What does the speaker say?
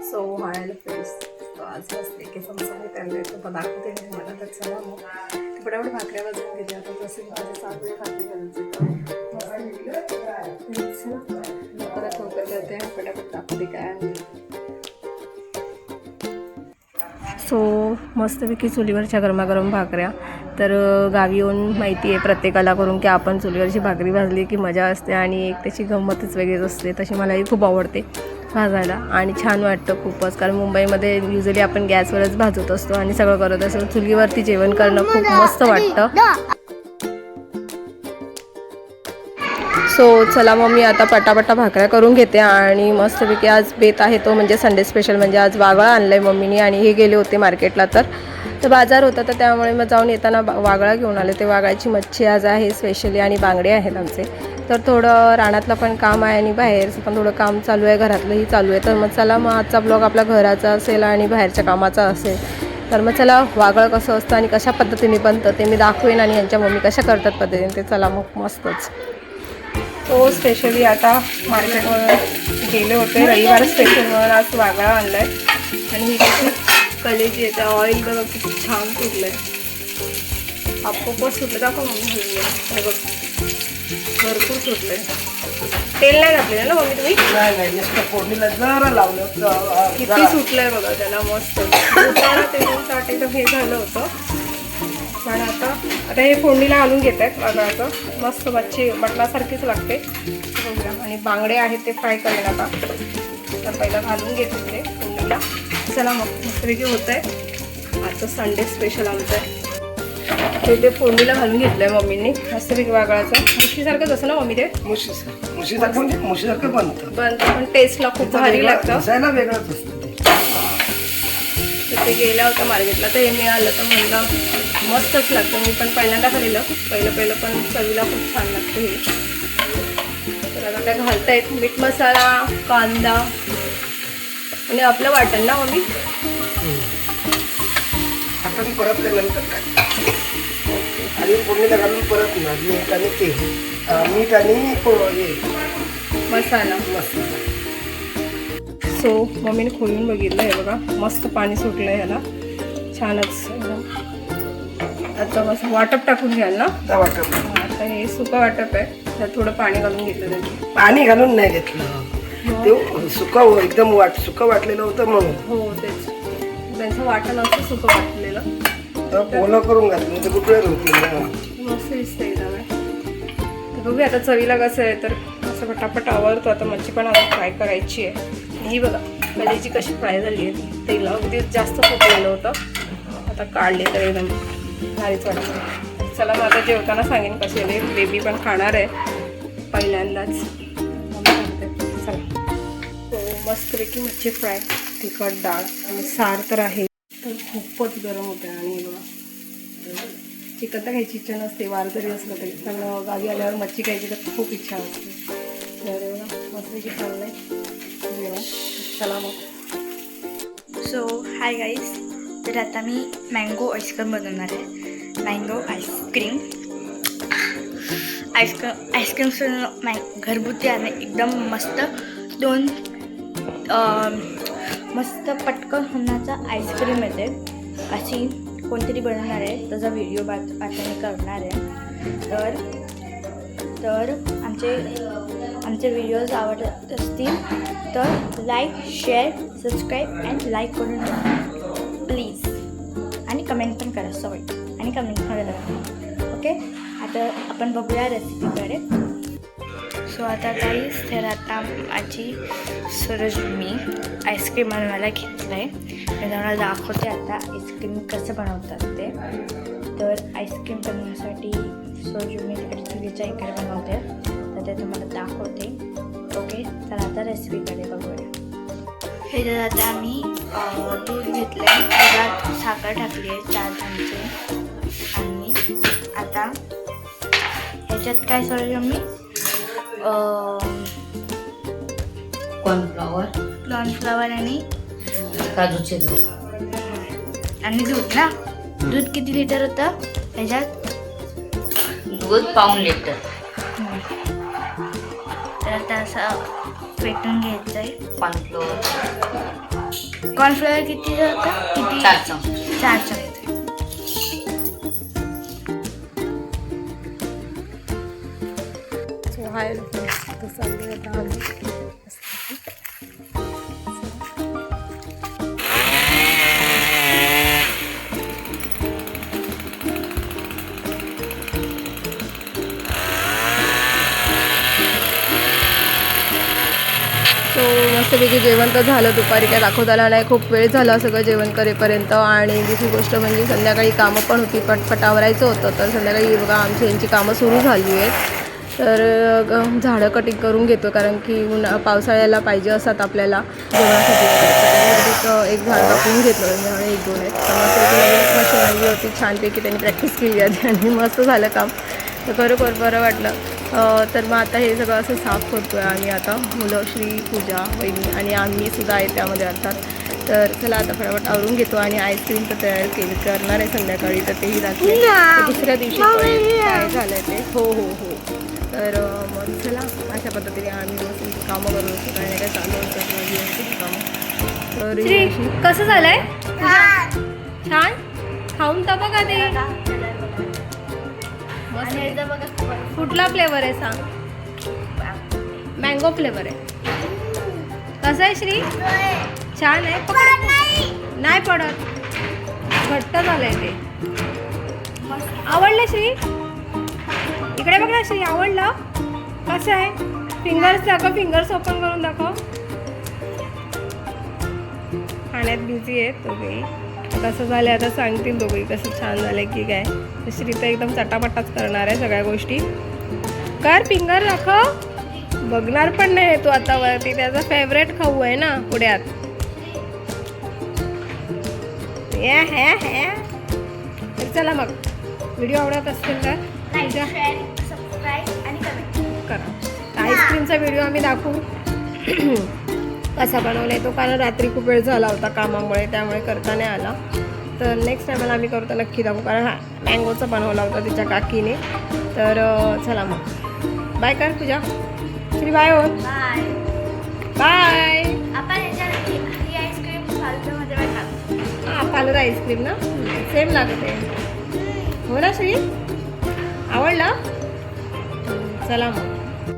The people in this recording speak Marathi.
सो हाय फ्रेंड्स, तो आज मस्त एक समोसा त्यांना तो दाखवते मी मला. तर चला मग फटाफट भाकऱ्या वाजवून घेते. आता जसं की माझ्या सासूला भाकरी घालायचं परत लवकर करते, फटाफट दाखवते काय आहे. सो मस्तपैकी चुलीवरच्या गरमागरम भाकऱ्या. तर गावी येऊन माहिती आहे प्रत्येकाला करून की आपण चुलीवरची भाकरी भाजली की मजा असते आणि एक त्याची गंमतच वेगळीच असते. तशी मलाही खूप आवडते भाजायला आणि छान वाटतं खूपच, कारण मुंबईमध्ये युजली आपण गॅसवरच भाजत असतो आणि सगळं करत असतो. चुलीवरती जेवण करणं खूप मस्त वाटतं. सो चला मग मी आता पटापटा भाकऱ्या करून घेते आणि मस्तपैकी आज बेत आहे तो म्हणजे संडे स्पेशल, म्हणजे आज वागळा आणलं आहे मम्मीने आणि हे गेले होते मार्केटला. तर बाजार होता तर त्यामुळे मग जाऊन येताना वागळा घेऊन आले. ते वागळ्याची मच्छी आज आहे स्पेशली आणि बांगडे आहेत आमचे. तर थोडं रानातलं पण काम आहे आणि बाहेरचं पण थोडं काम चालू आहे, घरातलंही चालू आहे. तर मग चला मग आजचा ब्लॉग आपला घराचा असेल आणि बाहेरच्या कामाचा असेल. तर मग चला वागळं कसं असतं आणि कशा पद्धतीने बनतं ते मी दाखवेन आणि यांच्या मम्मी कशा करतात पद्धतीने ते. चला मग मस्तच. तो स्पेशली आता मार्केटवर गेले होते, रविवार स्पेशल म्हणून आज वागळा आणला आहे. आणि ही कशी कलेची येते, ऑइल बघा किती छान सुटलं आहे. आपोआप सुटलं दाखव मम्मी. हे बघ भरपूर सुटलं आहे. तेल नाही घातलेलं ना मम्मी तुम्ही? नाही नुसतं फोडणीला जरा लावलं. किती सुटलं आहे बघा त्याला मस्त. तेल हे झालं होतं पण आता हे फोडणीला आणून घेत आहेत वागळाचं. मस्त मच्छी मटणासारखीच लागते बघूया. आणि बांगडे आहेत ते फ्राय करेन आता. तर पहिलं घालून घेते ते फोडणीला. चला मग मस्तपैकी होतं आहे आजचं संडे स्पेशल आमचं आहे. ते फोडणीला घालून घेतलं आहे मम्मींनी मस्तपैकी वागळाचं. मुशीसारखंच असं ना मम्मी? ते मुशीसारखं बनतं पण टेस्टला खूप भारी लागतं, वेगळंच असतं. ते गेल्या होत्या मार्केटला तर हे मिळालं तर म्हणलं मस्तच लागतं. मी पण पहिल्यांदा खाल्लेलं पहिलं पण चवीला खूप छान लागतं हे. तर आता काय घालतायत मीठ मसाला, कांदा आणि आपलं वाटण ना मम्मी. आपण परतल्यानंतर काय आणि फोडणीला घालून परत ना मीठ आणि मसाला. सो मम्मीने खोलून बघितलं आहे बघा, मस्त पाणी सुटलं आहे ह्याला छानच एकदम. आता मस्त वाटप टाकून घ्याल ना? आता हे सुकं वाटप आहे, त्यात थोडं पाणी घालून घेतलं. त्यांनी पाणी घालून नाही घेतलं, ते सुकं एकदम सुकं वाटलेलं होतं म्हणून. हो तेच, त्यांचं वाटण असं सुकं वाटलेलं ओलं करून घातलं तर कुठे होती मस्त दिसतं एकदम. तर बघूया आता चवीला कसं आहे. तर असं पटापट आवडतो. आता मच्छी पण आता फ्राय करायची आहे. ही बघा कलेची कशी फ्राय झाली आहे, तेल अगदी जास्त फुटलेलं होतं. आता काढले तर एकदम भारीच वाटतं. चला मग आता जेवताना सांगेन कसे आहे. बेबी पण खाणार आहे पहिल्यांदाच. चला तो मस्तपैकी मच्छी फ्राय, तिखट डाळ आणि सार तर आहे. तर खूपच गरम होतं आणि बघा चिकन तर खायची इच्छा नसते वार जरी असलं तरी, पण गावी आल्यावर मच्छी खायची तर खूप इच्छा असते. तर मस्तपैकी चाललं आहे जेवण. चला मग. सो हाय गाईज, तर आता मी मँगो आईस्क्रीम बनवणार आहे. मँगो आईस्क्रीम घरगुती आहे, एकदम मस्त. दोन मस्त पटकन होण्याचा आईस्क्रीम येते अशी कोणतरी बनवणार आहे. त्याचा व्हिडिओ आता मी करणार आहे. तर आमचे व्हिडिओज आवडत असतील तर like, share, subscribe and like करून द्या प्लीज. आणि कमेंट पण करा, आणि कमेंट पण करा. ओके, आता आपण बघूया रेसिपीकडे. सो आता काहीच तर आता माझी सूरज मी आईस्क्रीम बनवायला घेतलं आहे. मी तुम्हाला दाखवते आता आईस्क्रीम कसं बनवतात ते. तर आईस्क्रीम बनवण्यासाठी सूरज मी चुलीच्या इकडे बनवते, तर ते तुम्हाला दाखवते. ओके, तर आता रेसिपीकडे बघूया. हे तर आता आम्ही दूध घेतलं आहे, त्याच्यात साखर टाकली आहे 4 चमचे. आणि आता ह्याच्यात काय सूरज मी कॉर्नफ्लॉवर आणि काजूचे दूध आणि दूध ना. दूध किती लिटर होतं ह्याच्यात? दूध 1.5 लिटर. तर आता असं फेटून घ्यायचं आहे. कॉर्नफ्लोअर कॉर्नफ्लोअर किती होता? किती? 4 चमचे. 4 चमचे. सो मस्तपैकी जेवण तर झालं. दुपारी काय दाखवता आलं नाही, खूप वेळ झाला सगळं जेवण करेपर्यंत. आणि दुसरी गोष्ट म्हणजे संध्याकाळी कामं पण होती, पटपट आवरायचं होतं. तर संध्याकाळी बघा आमची यांची कामं सुरू झाली आहेत. तर झाडं कटिंग करून घेतो, कारण की पावसाळ्याला पाहिजे असतात आपल्याला जेवणासाठी. त्याच्यासाठी एक झाड कापून घेतलं, झाडं 1-2 आहेत. तर मस्त मशीन आणली होती, छानपैकी त्यांनी प्रॅक्टिस केली आहे आणि मस्त झालं काम. तर खरोखर बरं वाटलं. तर मग आता हे सगळं असं साफ करतो आहे आणि आता मुलं श्री, पूजा, वहिनी आणि आम्ही सुद्धा आहे त्यामध्ये अर्थात. तर चला आता फटाफट आवरून घेतो. आणि आईस्क्रीम तर तयार करणार आहे संध्याकाळी, तर तेही दाखवेल. तर दुसऱ्या दिवशी काय झालं आहे ते. हो. तर मग चला अशा पद्धतीने आम्ही रोज कामं करू शकतो, काही नाही काय चालू असतात माझी कामं. तर श्री, कसं झालंय? छान खाऊन तर बघा ते. आणि एकदा बघा कुठला फ्लेवर आहे सांग? मँगो फ्लेवर आहे. कसं आहे श्री? छान आहे. नाही पडत, घट्ट झालंय ते. आवडलं श्री? इकडे बघ ना श्री, आवडलं? कसं आहे? फिंगर्स दाखव, फिंगर्स ओपन करून दाखव. खाण्यात बिझी आहेत दोघेही. कसं झालं आता सांगतील दोघेही कसं छान झालं की काय. श्री तर एकदम चटापटाच करणार आहे सगळ्या गोष्टी. कर, फिंगर दाखव. बघणार पण नाही तू आता वरती, त्याचा फेवरेट खाऊ आहे ना पुढ्यात. तर चला मग, व्हिडिओ आवडत असतील तर सबस्क्राईब आणि कमेंट करा. आईस्क्रीमचा व्हिडिओ आम्ही दाखवू कसा बनवला आहे तो, कारण रात्री खूप वेळ झाला होता कामामुळे, त्यामुळे करता नाही आला. तर नेक्स्ट टायमाला आम्ही करतो नक्की दाखवू, कारण मँगोचा बनवला होता तिच्या काकीने. तर चला मग बाय कर पूजा. श्री बाय हो. बाय. बाय. आपण याच्यात ही आईस्क्रीम फालतूमध्ये टाकतो. हां, फालुदा आईस्क्रीम ना, सेम लागते. हो ना श्री? आवडलं? चला मग.